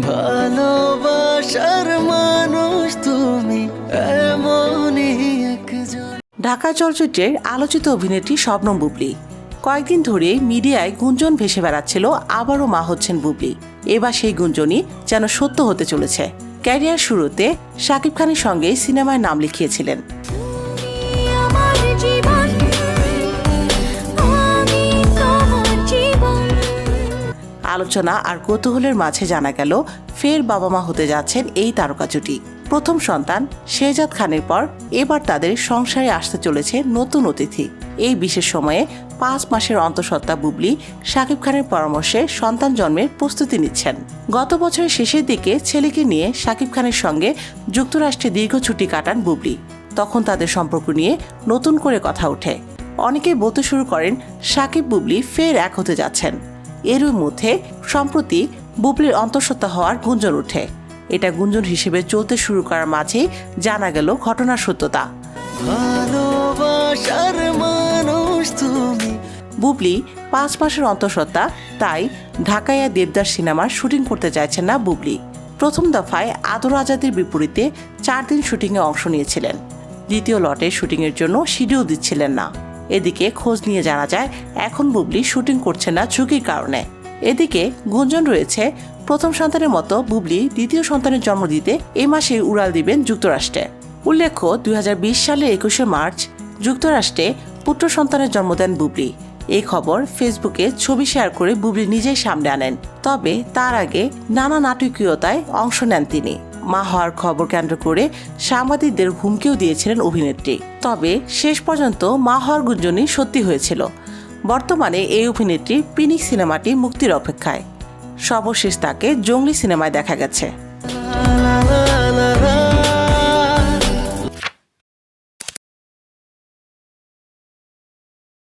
ভালোবাসার মানুষ তুমি এমনই একজন। ঢাকা চলচ্চিত্রের আলোচিত অভিনেত্রী শবনম বুবলী। কয়েকদিন ধরে মিডিয়ায় গুঞ্জন ভেসে বেড়াচ্ছিল আবারও মা হচ্ছেন বুবলী। এবার সেই গুঞ্জনই যেন সত্য হতে চলেছে। ক্যারিয়ার শুরুতে শাকিব খানের সঙ্গে সিনেমায় নাম লিখিয়েছিলেন। আলোচনা আর কৌতূহলের মাঝে জানা গেল ফের বাবা মা হতে যাচ্ছেন এই তারকা জুটি। প্রথম সন্তান শেহজাদ খানের পর এবার তাদের সংসারে আসতে চলেছে নতুন অতিথি। এই বিশেষ সময়ে 5 মাসের অন্তঃসত্ত্বা বুবলী শাকিব খানের পরামর্শে সন্তান জন্মের প্রস্তুতি নিচ্ছেন। গত বছরের শেষের দিকে ছেলেকে নিয়ে শাকিব খানের সঙ্গে যুক্তরাষ্ট্রে দীর্ঘ ছুটি কাটান বুবলী। তখন তাদের সম্পর্ক নিয়ে নতুন করে কথা ওঠে। অনেকেই বলতে শুরু করেন শাকিব বুবলী ফের এক হতে যাচ্ছেন। এরই মধ্যে সম্প্রতি বুবলীর অন্তঃসত্ত্বা হওয়ার গুঞ্জন ওঠে। এটা গুঞ্জন হিসেবে চলতে শুরু করার মাঝেই জানা গেল ঘটনার সত্যতা। ভালোবাসার মানুষ তুমি। বুবলী 5 মাসের অন্তঃসত্ত্বা, তাই ঢাকায় দেবদাস সিনেমার শুটিং করতে চাইছেন না বুবলী। প্রথম দফায় আদর আজাদের বিপরীতে 4 দিন শুটিংয়ে অংশ নিয়েছিলেন। দ্বিতীয় লটের শুটিংয়ের জন্য শিডিউল দিচ্ছিলেন না। এদিকে খোঁজ নিয়ে জানা যায় এখন বুবলী শুটিং করছে না ঝুঁকির কারণে। এদিকে গুঞ্জন রয়েছে প্রথম সন্তানের মতো বুবলী দ্বিতীয় সন্তানের জন্ম দিতে এই মাসে উড়াল দিবেন যুক্তরাষ্ট্রে। উল্লেখ্য 2020 সালের 21শে মার্চ যুক্তরাষ্ট্রে পুত্র সন্তানের জন্ম দেন বুবলী। এই খবর ফেসবুকে ছবি শেয়ার করে বুবলী নিজেই সামনে আনেন। তবে তার আগে নানা নাটকীয়তায় অংশ নেন তিনি। মা হওয়ার খবর কেন্দ্র করে সাংবাদিকদের হুমকিও দিয়েছিলেন অভিনেত্রী। তবে শেষ পর্যন্ত মা হওয়ার গুঞ্জনই সত্যি হয়েছিল। বর্তমানে এই অভিনেত্রী পিনিক সিনেমাটি মুক্তির অপেক্ষায়। সর্বশেষ তাকে জঙ্গলি সিনেমায় দেখা গেছে।